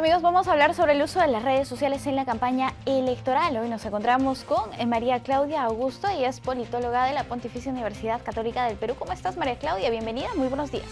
amigos, vamos a hablar sobre el uso de las redes sociales en la campaña electoral. Hoy nos encontramos con María Claudia Augusto, ella es politóloga de la Pontificia Universidad Católica del Perú. ¿Cómo estás, María Claudia? Bienvenida, muy buenos días.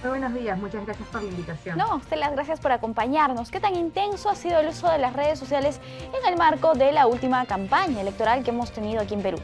Muy buenos días, muchas gracias por la invitación. No, a usted las gracias por acompañarnos. ¿Qué tan intenso ha sido el uso de las redes sociales en el marco de la última campaña electoral que hemos tenido aquí en Perú?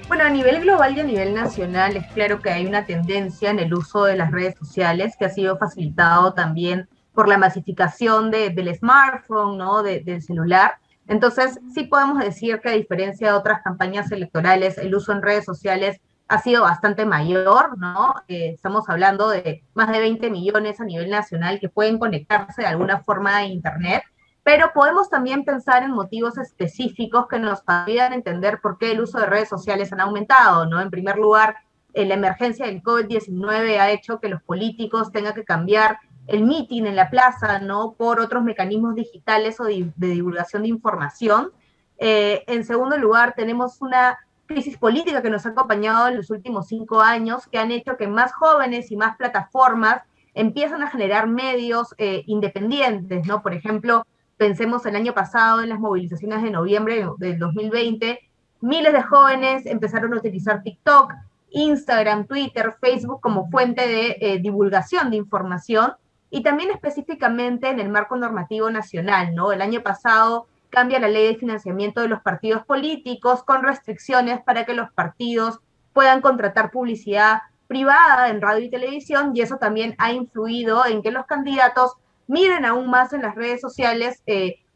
Bueno, a nivel global y a nivel nacional es claro que hay una tendencia en el uso de las redes sociales que ha sido facilitado también por la masificación del smartphone, ¿no? Del celular. Entonces, sí podemos decir que a diferencia de otras campañas electorales, el uso en redes sociales ha sido bastante mayor, ¿no? Estamos hablando de más de 20 millones a nivel nacional que pueden conectarse de alguna forma a Internet, pero podemos también pensar en motivos específicos que nos ayudan a entender por qué el uso de redes sociales han aumentado, ¿no? En primer lugar, la emergencia del COVID-19 ha hecho que los políticos tengan que cambiar el meeting en la plaza, ¿no? Por otros mecanismos digitales o de divulgación de información. En segundo lugar, tenemos una crisis política que nos ha acompañado en los últimos 5 años, que han hecho que más jóvenes y más plataformas empiezan a generar medios independientes, ¿no? Por ejemplo, pensemos el año pasado en las movilizaciones de noviembre del 2020, miles de jóvenes empezaron a utilizar TikTok, Instagram, Twitter, Facebook como fuente de divulgación de información y también específicamente en el marco normativo nacional, ¿no? El año pasado cambia la ley de financiamiento de los partidos políticos con restricciones para que los partidos puedan contratar publicidad privada en radio y televisión, y eso también ha influido en que los candidatos miren aún más en las redes sociales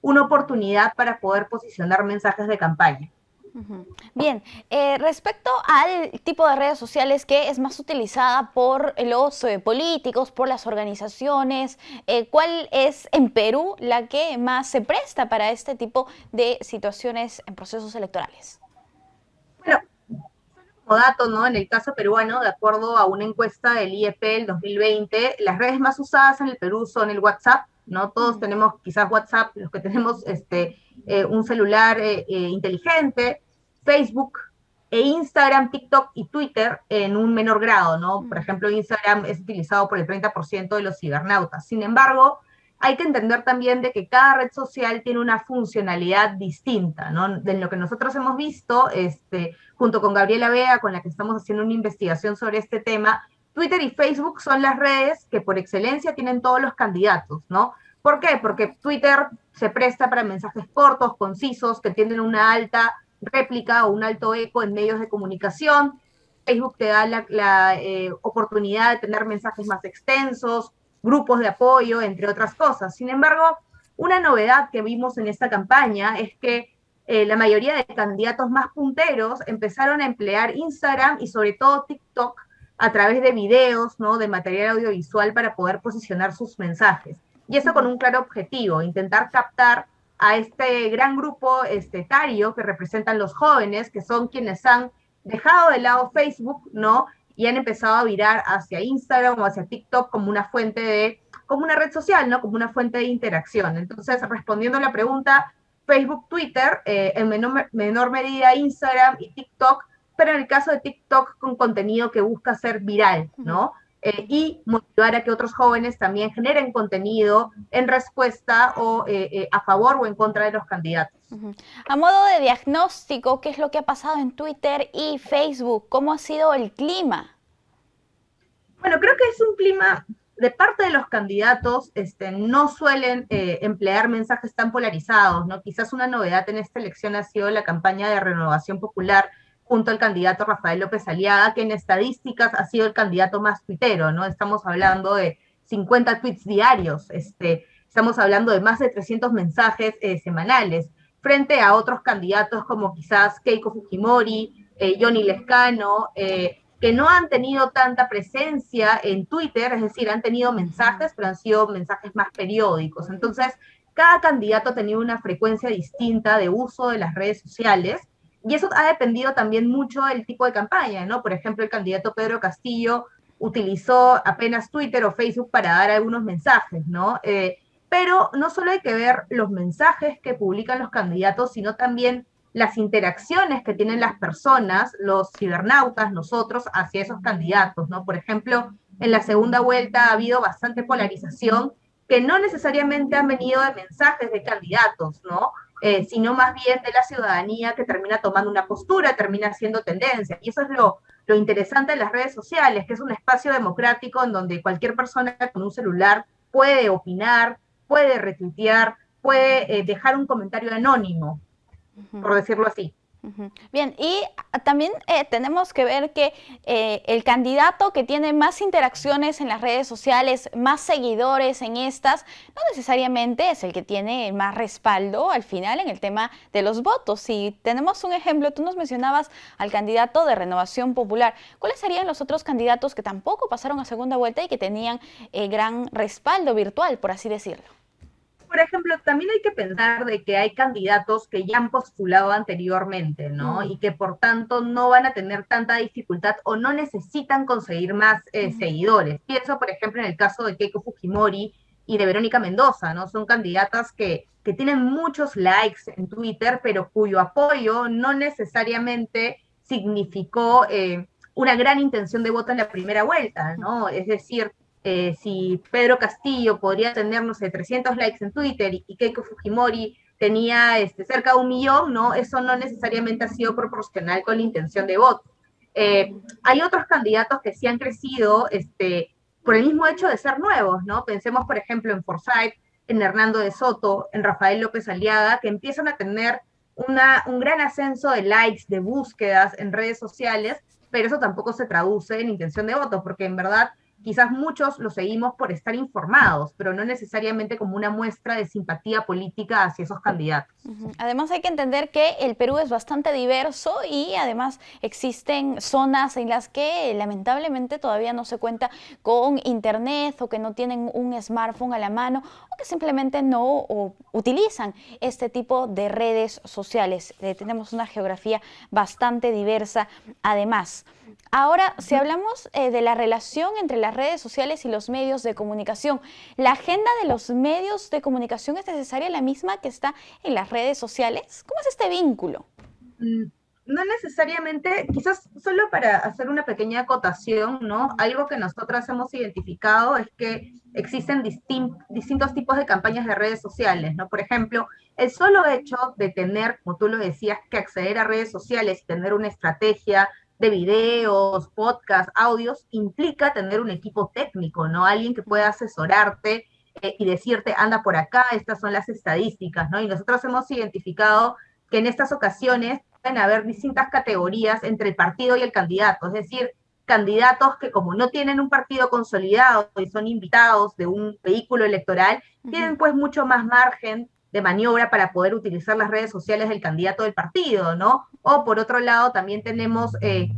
una oportunidad para poder posicionar mensajes de campaña. Bien, respecto al tipo de redes sociales que es más utilizada por los políticos, por las organizaciones, ¿cuál es en Perú la que más se presta para este tipo de situaciones en procesos electorales? Bueno, como dato, ¿no? En el caso peruano, de acuerdo a una encuesta del IEP del 2020, las redes más usadas en el Perú son el WhatsApp, ¿no? Todos tenemos quizás WhatsApp, los que tenemos un celular inteligente, Facebook e Instagram, TikTok y Twitter en un menor grado, ¿no? Por ejemplo, Instagram es utilizado por el 30% de los cibernautas. Sin embargo, hay que entender también de que cada red social tiene una funcionalidad distinta, ¿no? De lo que nosotros hemos visto, junto con Gabriela Vega, con la que estamos haciendo una investigación sobre este tema, Twitter y Facebook son las redes que por excelencia tienen todos los candidatos, ¿no? ¿Por qué? Porque Twitter se presta para mensajes cortos, concisos, que tienen una alta réplica o un alto eco en medios de comunicación. Facebook te da la oportunidad de tener mensajes más extensos, grupos de apoyo, entre otras cosas. Sin embargo, una novedad que vimos en esta campaña es que la mayoría de candidatos más punteros empezaron a emplear Instagram y sobre todo TikTok a través de videos, ¿no? De material audiovisual para poder posicionar sus mensajes. Y eso con un claro objetivo, intentar captar a este gran grupo etario que representan los jóvenes, que son quienes han dejado de lado Facebook, ¿no? Y han empezado a virar hacia Instagram o hacia TikTok como una fuente como una red social, ¿no? Como una fuente de interacción. Entonces, respondiendo a la pregunta, Facebook, Twitter, en menor medida Instagram y TikTok, pero en el caso de TikTok con contenido que busca ser viral, ¿no? Y motivar a que otros jóvenes también generen contenido en respuesta o a favor o en contra de los candidatos. A modo de diagnóstico, ¿qué es lo que ha pasado en Twitter y Facebook? ¿Cómo ha sido el clima? Bueno, creo que es un clima de parte de los candidatos, no suelen emplear mensajes tan polarizados, ¿no? Quizás una novedad en esta elección ha sido la campaña de Renovación Popular junto al candidato Rafael López Aliaga, que en estadísticas ha sido el candidato más tuitero, ¿no? Estamos hablando de 50 tweets diarios, estamos hablando de más de 300 mensajes semanales, frente a otros candidatos como quizás Keiko Fujimori, Johnny Lescano, que no han tenido tanta presencia en Twitter, es decir, han tenido mensajes, pero han sido mensajes más periódicos. Entonces, cada candidato ha tenido una frecuencia distinta de uso de las redes sociales, y eso ha dependido también mucho del tipo de campaña, ¿no? Por ejemplo, el candidato Pedro Castillo utilizó apenas Twitter o Facebook para dar algunos mensajes, ¿no? Pero no solo hay que ver los mensajes que publican los candidatos, sino también las interacciones que tienen las personas, los cibernautas, nosotros, hacia esos candidatos, ¿no? Por ejemplo, en la segunda vuelta ha habido bastante polarización que no necesariamente han venido de mensajes de candidatos, ¿no? Sino más bien de la ciudadanía que termina tomando una postura, termina haciendo tendencia. Y eso es lo interesante de las redes sociales, que es un espacio democrático en donde cualquier persona con un celular puede opinar, puede retuitear, puede dejar un comentario anónimo, por decirlo así. Bien, y también tenemos que ver que el candidato que tiene más interacciones en las redes sociales, más seguidores en estas, no necesariamente es el que tiene más respaldo al final en el tema de los votos. Si tenemos un ejemplo, tú nos mencionabas al candidato de Renovación Popular. ¿Cuáles serían los otros candidatos que tampoco pasaron a segunda vuelta y que tenían gran respaldo virtual, por así decirlo? Por ejemplo, también hay que pensar de que hay candidatos que ya han postulado anteriormente, ¿no? Y que por tanto no van a tener tanta dificultad o no necesitan conseguir más seguidores. Pienso, por ejemplo, en el caso de Keiko Fujimori y de Verónica Mendoza, ¿no? Son candidatas que tienen muchos likes en Twitter, pero cuyo apoyo no necesariamente significó una gran intención de voto en la primera vuelta, ¿no? Es decir, si Pedro Castillo podría tener, no sé, 300 likes en Twitter y Keiko Fujimori tenía cerca de 1 millón, ¿no? Eso no necesariamente ha sido proporcional con la intención de voto. Hay otros candidatos que sí han crecido por el mismo hecho de ser nuevos, ¿no? Pensemos, por ejemplo, en Forsyth, en Hernando de Soto, en Rafael López Aliaga, que empiezan a tener un gran ascenso de likes, de búsquedas en redes sociales, pero eso tampoco se traduce en intención de voto, porque en verdad quizás muchos lo seguimos por estar informados, pero no necesariamente como una muestra de simpatía política hacia esos candidatos. Además hay que entender que el Perú es bastante diverso y además existen zonas en las que lamentablemente todavía no se cuenta con internet o que no tienen un smartphone a la mano o que simplemente no utilizan este tipo de redes sociales. Tenemos una geografía bastante diversa además. Ahora, si hablamos de la relación entre las redes sociales y los medios de comunicación, ¿la agenda de los medios de comunicación es necesaria la misma que está en las redes sociales? ¿Cómo es este vínculo? No necesariamente, quizás solo para hacer una pequeña acotación, ¿no? Algo que nosotras hemos identificado es que existen distintos tipos de campañas de redes sociales, ¿no? Por ejemplo, el solo hecho de tener, como tú lo decías, que acceder a redes sociales y tener una estrategia de videos, podcasts, audios, implica tener un equipo técnico, ¿no? Alguien que pueda asesorarte y decirte, anda por acá, estas son las estadísticas, ¿no? Y nosotros hemos identificado que en estas ocasiones pueden haber distintas categorías entre el partido y el candidato, es decir, candidatos que como no tienen un partido consolidado y son invitados de un vehículo electoral, tienen pues mucho más margen de maniobra para poder utilizar las redes sociales del candidato del partido, ¿no? O por otro lado, también tenemos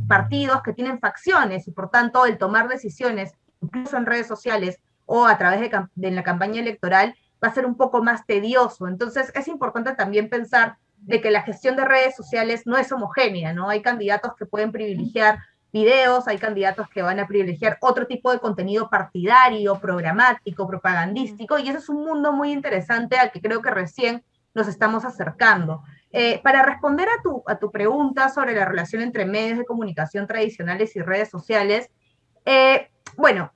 partidos que tienen facciones y por tanto el tomar decisiones, incluso en redes sociales o a través de la campaña electoral, va a ser un poco más tedioso. Entonces es importante también pensar de que la gestión de redes sociales no es homogénea, ¿no? Hay candidatos que pueden privilegiar videos, hay candidatos que van a privilegiar otro tipo de contenido partidario, programático, propagandístico, y ese es un mundo muy interesante al que creo que recién nos estamos acercando. Para responder a tu pregunta sobre la relación entre medios de comunicación tradicionales y redes sociales, bueno,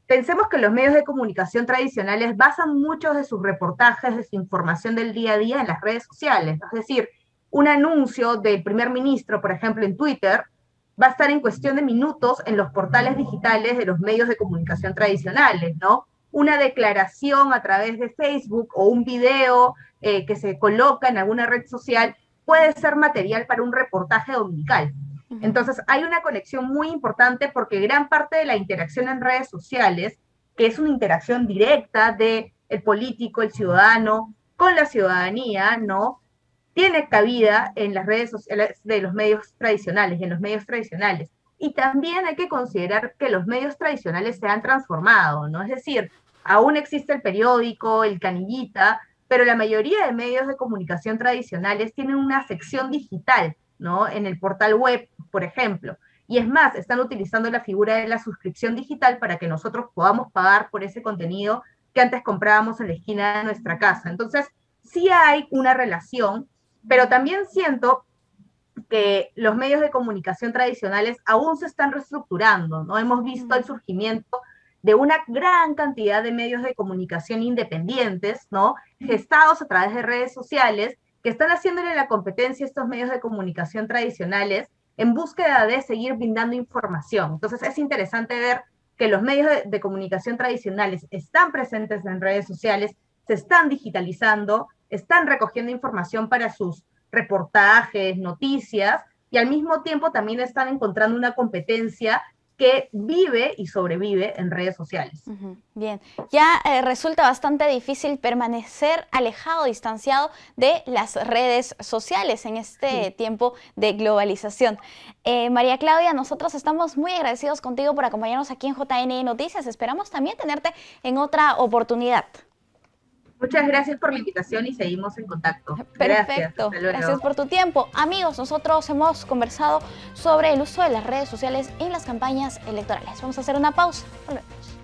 pensemos que los medios de comunicación tradicionales basan muchos de sus reportajes, de su información del día a día en las redes sociales. Es decir, un anuncio del primer ministro, por ejemplo, en Twitter, va a estar en cuestión de minutos en los portales digitales de los medios de comunicación tradicionales, ¿no? Una declaración a través de Facebook o un video que se coloca en alguna red social puede ser material para un reportaje dominical. Entonces, hay una conexión muy importante porque gran parte de la interacción en redes sociales, que es una interacción directa de el político, el ciudadano, con la ciudadanía, ¿no? Tiene cabida en las redes sociales de los medios tradicionales, en los medios tradicionales. Y también hay que considerar que los medios tradicionales se han transformado, ¿no? Es decir, aún existe el periódico, el canillita, pero la mayoría de medios de comunicación tradicionales tienen una sección digital, ¿no? En el portal web, por ejemplo. Y es más, están utilizando la figura de la suscripción digital para que nosotros podamos pagar por ese contenido que antes comprábamos en la esquina de nuestra casa. Entonces, sí hay una relación, pero también siento que los medios de comunicación tradicionales aún se están reestructurando, ¿no? Hemos visto el surgimiento de una gran cantidad de medios de comunicación independientes, ¿no? Gestados a través de redes sociales, que están haciéndole la competencia a estos medios de comunicación tradicionales en búsqueda de seguir brindando información. Entonces es interesante ver que los medios de comunicación tradicionales están presentes en redes sociales, se están digitalizando, están recogiendo información para sus reportajes, noticias, y al mismo tiempo también están encontrando una competencia que vive y sobrevive en redes sociales. Bien, ya resulta bastante difícil permanecer alejado, distanciado de las redes sociales en este tiempo de globalización. María Claudia, nosotros estamos muy agradecidos contigo por acompañarnos aquí en JNE Noticias. Esperamos también tenerte en otra oportunidad. Muchas gracias por la invitación y seguimos en contacto. Perfecto, Gracias, gracias por tu tiempo. Amigos, nosotros hemos conversado sobre el uso de las redes sociales en las campañas electorales. Vamos a hacer una pausa. Volvemos.